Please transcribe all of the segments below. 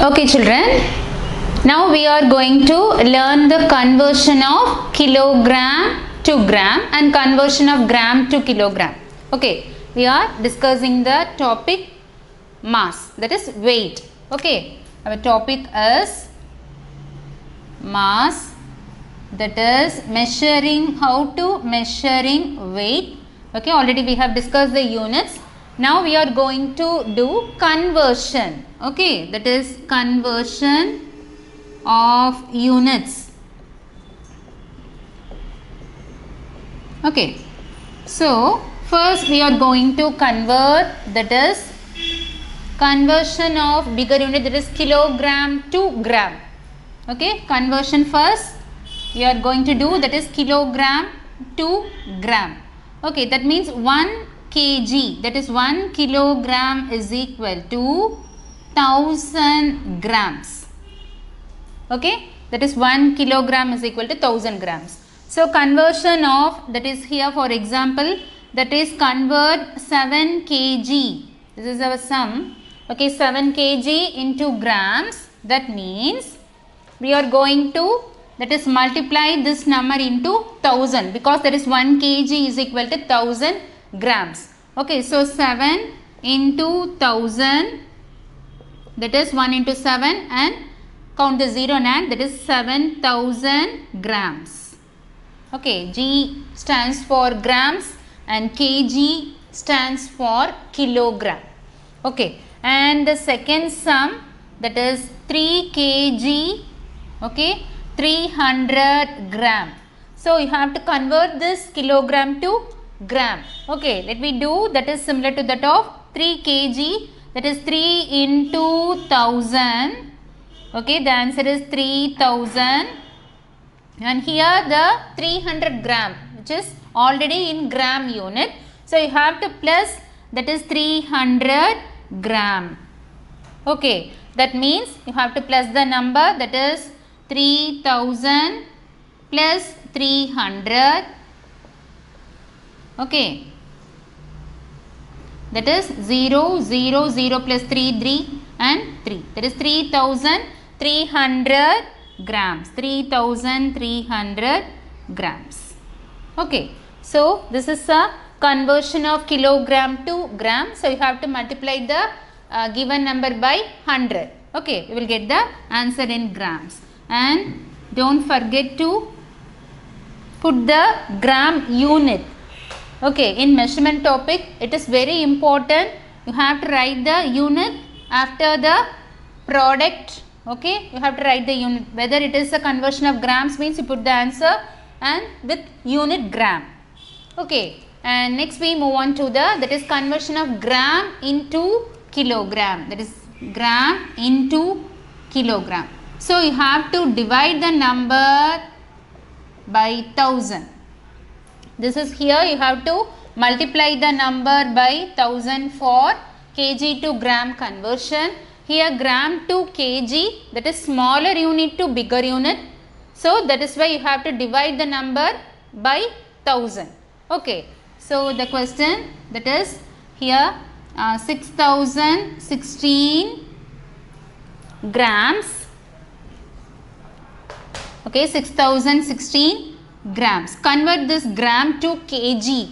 Okay children, now we are going to learn the conversion of kilogram to gram and conversion of gram to kilogram. Okay, we are discussing the topic mass, that is weight. Okay, our topic is mass, that is measuring, how to measuring weight. Okay, already we have discussed the units. Now we are going to do conversion. Okay, that is conversion of units. Okay, so first we are going to convert, that is conversion of bigger unit, that is kilogram to gram. Okay, conversion first we are going to do, that is kilogram to gram. Okay, that means 1 kg, that is 1 kilogram is equal to 1000 grams. Okay, that is 1 kilogram is equal to 1000 grams. So conversion of, that is here for example, that is convert 7 kg, this is our sum. Okay, 7 kg into grams, that means we are going to, that is multiply this number into 1000, because that is 1 kg is equal to 1000 grams. Okay, so 7 into 1000, that is 1 into 7 and count the 0 and that is 7000 grams. Okay, G stands for grams and kg stands for kilogram. Okay, and the second sum, that is 3 kg, okay, 300 gram. So you have to convert this kilogram to gram. Okay, let me do, that is similar to that of 3 kg, that is 3 into 1000. Okay, the answer is 3000, and here the 300 gram, which is already in gram unit. So you have to plus, that is 300 gram. Okay, that means you have to plus the number, that is 3000 plus 300. Okay, that is 0, 0, 0 plus 3, 3 and 3. That is 3300 grams. 3300 grams. Okay, so this is a conversion of kilogram to gram. So you have to multiply the given number by 100. Okay, you will get the answer in grams. And don't forget to put the gram unit. Okay, in measurement topic it is very important, you have to write the unit after the product. Okay, you have to write the unit, whether it is a conversion of grams means you put the answer and with unit gram. Okay, and next we move on to the, that is conversion of gram into kilogram, that is gram into kilogram. So you have to divide the number by 1000. This is here, you have to multiply the number by 1000 for kg to gram conversion. Here gram to kg, that is smaller unit to bigger unit. So that is why you have to divide the number by 1000. Okay, so the question, that is here 6016 grams. Okay, 6016 grams. Convert this gram to kg.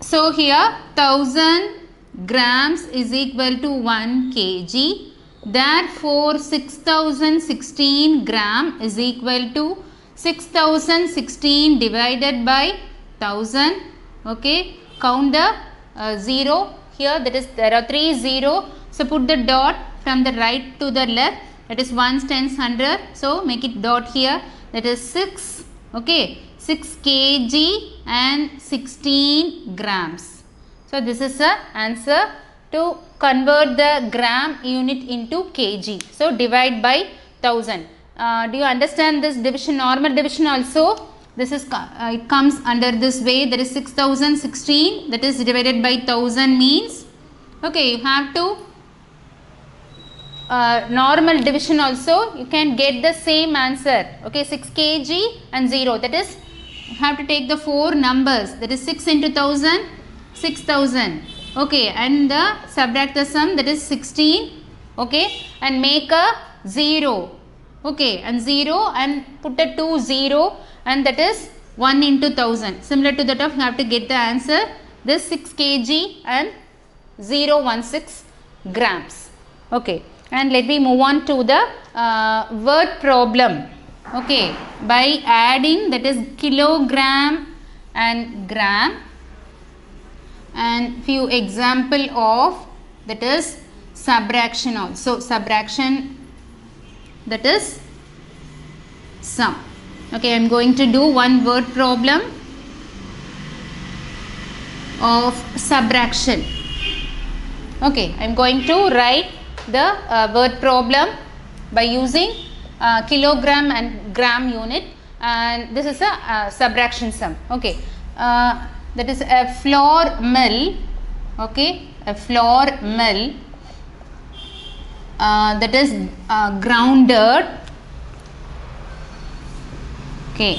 So here 1000 grams is equal to 1 kg. Therefore 6016 gram is equal to 6016 divided by 1000. Okay, count the 0 here, that is there are 3 0. So put the dot from the right to the left, that is 1s, 10s, 100. So make it dot here, that is 6. Okay, 6 kg and 16 grams. So this is the answer to convert the gram unit into kg. So divide by 1000. Do you understand this division, normal division also? This is it comes under this way, that is 6016, that is divided by 1000 means, okay, you have to normal division also, you can get the same answer. Okay, 6 kg and 0, that is you have to take the 4 numbers, that is 6 into 1000, 6000. Okay, and the subtract the sum, that is 16. okay, and make a 0, okay, and 0 and put a 2 0, and that is 1 into 1000. Similar to that of, you have to get the answer, this 6 kg and 016 grams. Okay, and let me move on to the word problem. Okay, by adding, that is kilogram and gram, and few example of, that is subtraction also. Subtraction, that is sum. Okay, I am going to do one word problem of subtraction. Okay, I am going to write the word problem by using kilogram and gram unit, and this is a subtraction sum. Okay, that is a flour mill. Okay, a flour mill, that is grounded. Okay,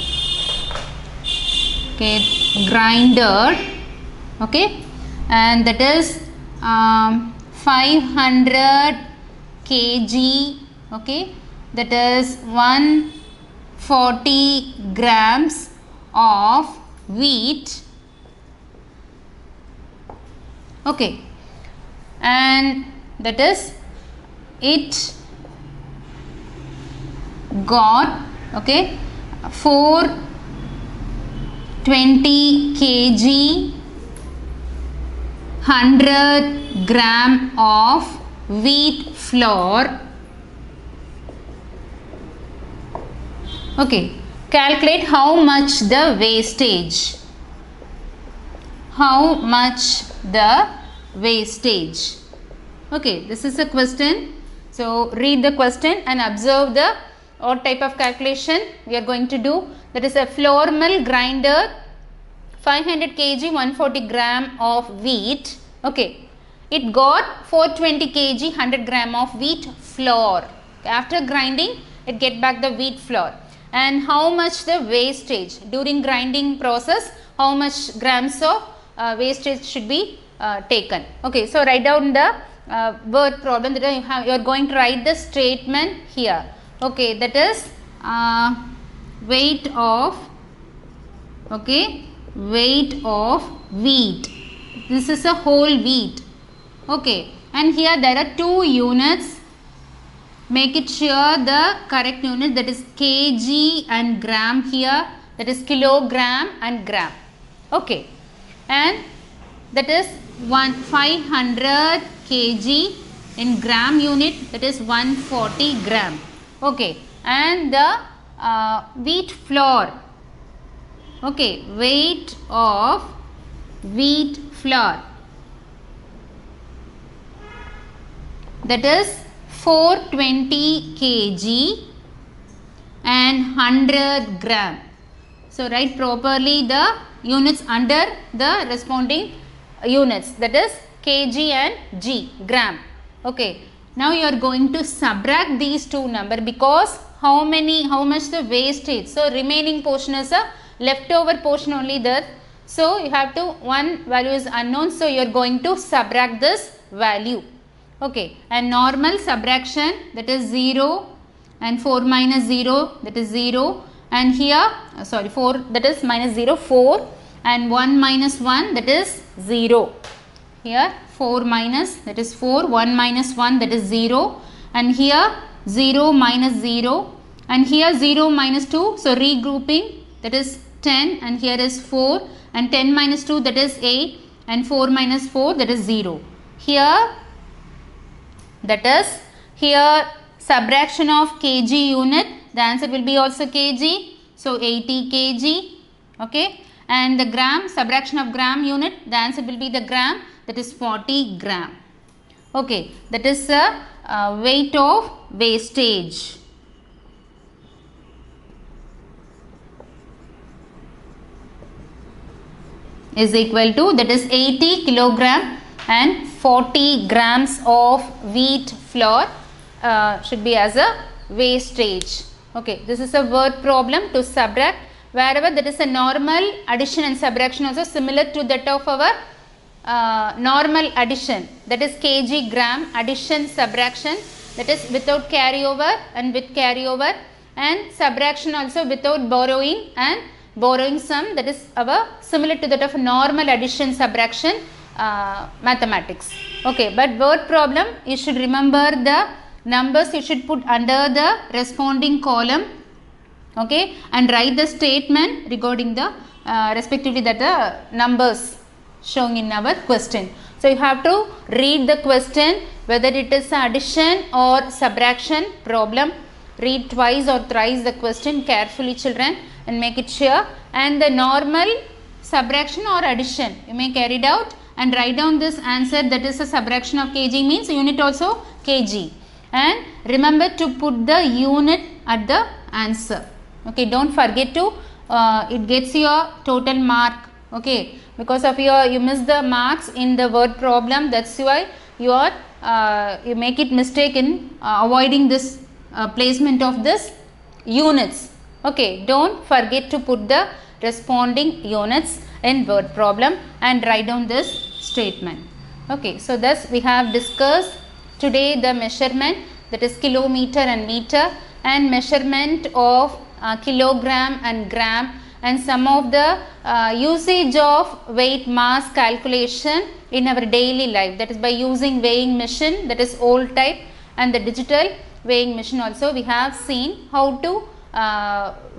okay, grinded. Okay, and that is 500 kg. Okay, that is 140 grams of wheat. Okay, and that is it got, okay, 420 kg 100 gram of wheat flour. Okay, calculate how much the wastage. How much the wastage. Okay, this is a question. So read the question and observe the what type of calculation we are going to do. That is a flour mill grinder 500 kg 140 gram of wheat. Okay, it got 420 kg 100 gram of wheat flour. After grinding, it get back the wheat flour. And how much the wastage during grinding process, how much grams of wastage should be taken. Okay, so write down the word problem. That you are going to write the statement here. Okay, that is weight of, okay, weight of wheat. This is a whole wheat. Okay, and here there are two units. Make it sure the correct unit, that is kg and gram here, that is kilogram and gram. Okay, and that is 500 kg in gram unit, that is 140 gram. Okay, and the wheat flour. Okay, weight of wheat flour, that is 420 kg and 100 gram. So write properly the units under the responding units, that is kg and g, gram. Okay, now you are going to subtract these two numbers, because how much the wastage. So remaining portion is a leftover portion only there. So you have to, one value is unknown, so you are going to subtract this value. Okay, and normal subtraction, that is 0 and 4 minus 0, that is 0, and here 4, that is minus 0, 4, and 1 minus 1, that is 0. Here 4 minus, that is 4, 1 minus 1, that is 0, and here 0 minus 0, and here 0 minus 2, so regrouping, that is 10, and here is 4, and 10 minus 2, that is 8, and 4 minus 4, that is 0. Here, that is, here subtraction of kg unit, the answer will be also kg, so 80 kg. Okay, and the gram, subtraction of gram unit, the answer will be the gram, that is 40 gram. Okay, that is the weight of wastage. Is equal to, that is 80 kilogram and 40 grams of wheat flour should be as a wastage. Okay, this is a word problem to subtract. Wherever there is a normal addition and subtraction also similar to that of our normal addition, that is kg gram, addition subtraction, that is without carryover and with carryover, and subtraction also without borrowing and borrowing sum, that is our similar to that of normal addition subtraction mathematics. Okay, but word problem, you should remember the numbers you should put under the responding column, okay, and write the statement regarding the respectively that the numbers shown in our question. So you have to read the question whether it is addition or subtraction problem. Read twice or thrice the question carefully, children, and make it sure. And the normal subtraction or addition you may carry it out and write down this answer, that is a subtraction of kg means unit also kg, and remember to put the unit at the answer. Okay, don't forget to it gets your total mark. Okay, because of you miss the marks in the word problem, that's why you are you make it mistake in avoiding this placement of this units. Okay, don't forget to put the responding units in word problem and write down this statement. Okay, so thus we have discussed today the measurement, that is kilometer and meter, and measurement of kilogram and gram, and some of the usage of weight mass calculation in our daily life, that is by using weighing machine, that is old type, and the digital weighing machine also we have seen how to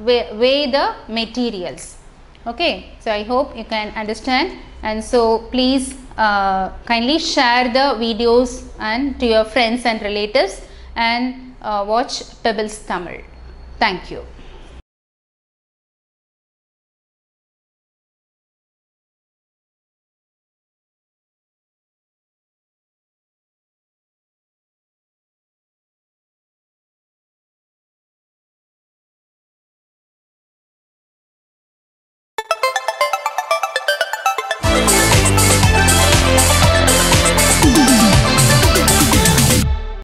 weigh the materials. Okay, so I hope you can understand, and so please kindly share the videos and to your friends and relatives, and watch Pebbles Tamil. Thank you.